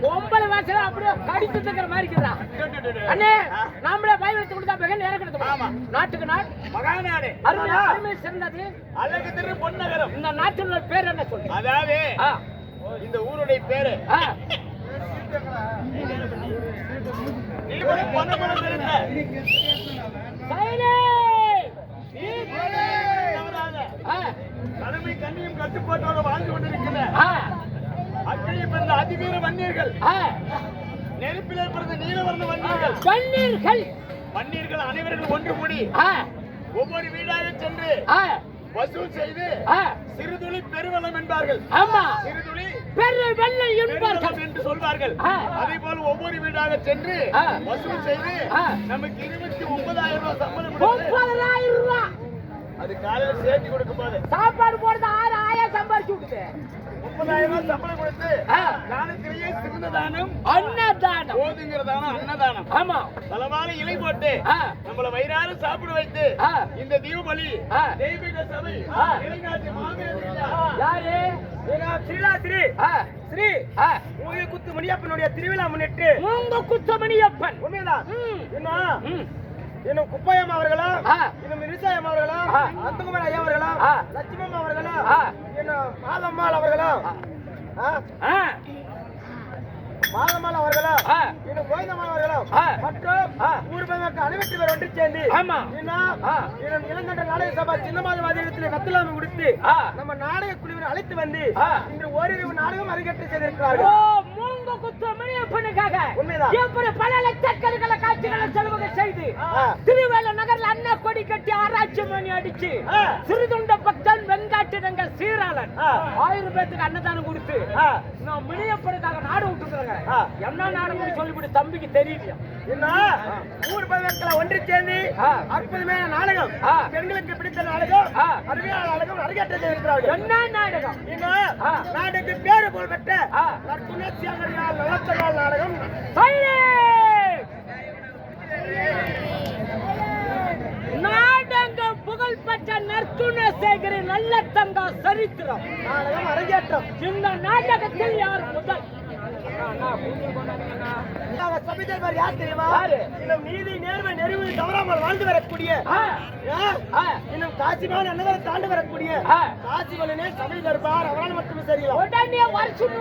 பொம்பளை வாசல அப்படியே கடிச்சு தக்கிற மாதிரி இருக்குதா அண்ணே? நாமளே வாய் வச்சு கொடுத்தா பகல் இறக்கிறது. நாட்டுக்கு நாள் மகாநாடு அருமை சிறந்தது. அழகு திரு பொன்னகரம். இந்த நாட்டின் பேர் என்ன சொல்லு? அதாவது இந்த ஊருடைய பேரு கடமை கண்ணியும் கட்டுப்பாட்டோட வாழ்ந்து கொண்டிருக்கிற அக்கறை பிறந்த அதிவீர வன்னியர்கள், நெருப்பிலே பிறந்த நீலவர்ண வன்னியர்கள், வன்னியர்கள் அனைவரும் ஒன்று கூடி ஒவ்வொரு வீடாக சென்று வசூல் செய்து சிறுதுளி பெருவெள்ளம் என்பார்கள். சிறுதுளி பெருவெள்ளம் என்று சொல்வார்கள். அதே போல ஒவ்வொரு வீடாக சென்று வசூல் செய்து நமக்கு 29,000 ரூபாய் சம்பளம். 30,000 ரூபாய் அது காலையில சேர்த்து கொடுக்கும் போது சாப்பாடு போடுறது 6,000 சம்பாதிச்சு விடுது. 30,000 ரூபாய் சம்பளம் கொடுத்து தானத்திலேயே சிறந்ததானம் அன்னதானம். போதுங்கிறதானம் அன்னதானம். ஆமா, பலவான இலை போட்டு நம்மள வயிறார சாப்பிட வைத்து இந்த தீபபலி தெய்வீக சபை இளைஞாட்சி மாவீரர் யாரு? ஸ்ரீலாஸ்ரீ ஸ்ரீ மூங்கில் குத்து மணியப்பனுடைய திருவிழா முன்னிட்டு மூங்கில் குத்து மணியப்பன். உண்மைதான். இன்னும் குப்பையம் அவர்களா, இன்னும் விவசாயம் அவர்களா, அந்தகுமார் ஐயா அவர்களா, லட்சுமம் அவர்களா, இன்னும் மாதம்மாள் அவர்களா, மாதம்மாள் அவர்களா, இன்னும் கோவிந்தம்மாள் அவர்களா மற்றும் ஊர் மக்கள் அனைவரும் பேர் ஒன்று சேர்ந்து இன்னும் இளங்கண்ட நாடக சபா சின்னமாதவாதியிடத்தில் கத்துலாமை கொடுத்து நம்ம நாடக குழுவினர் அழைத்து வந்து இன்று ஓரிரு நாடகம் அரங்கேற்றம் செய்திருக்கிறார்கள். பல லட்சக்கணக்கான காட்சிகளை செலவு செய்து திருவேல நகர்ல அண்ணா கொடி கட்டி ஆராய்ச்சி மணி அடிச்சு சிறுதுண்ட பக்தன் வெங்காட்டு சீராளன் 1000 பேருக்கு அன்னதானம் கொடுத்து மினியப்பனுக்காக நாடு விட்டுருக்காங்க. என்ன நாடகம் சொல்லிவிட்டு தம்பிக்கு தெரியலையா? ஊர் மக்களை ஒன்று சேர்ந்து அற்புதமான நாடகம், பெண்களுக்கு பிடித்த நாடகம், அருமையான நாடகம் அரங்கேற்றம் செய்திருக்கிறார்கள். என்ன நாடகம்? நாட்டுக்கு பேரு புகழ் பெற்ற நாடகம் நாடகம் புகழ் பெற்ற நற்குணசேகரி நல்ல தங்கா சரித்திரம் நாடகம் அரங்கேற்றம். இந்த நாடகத்தில் யார் முதல்? சபைதேவர் யார் தெரியுமா? இன்னும் நீதி நேர்மை நெறிவு தவறாமல் வாழ்ந்து வரக்கூடிய, இன்னும் காசிமான அன்னதானம் தாண்டு வரக்கூடிய காசிமலனே சபை தர்பார் அவரால் மட்டுமே சரியில்லை. உடனே வருஷம்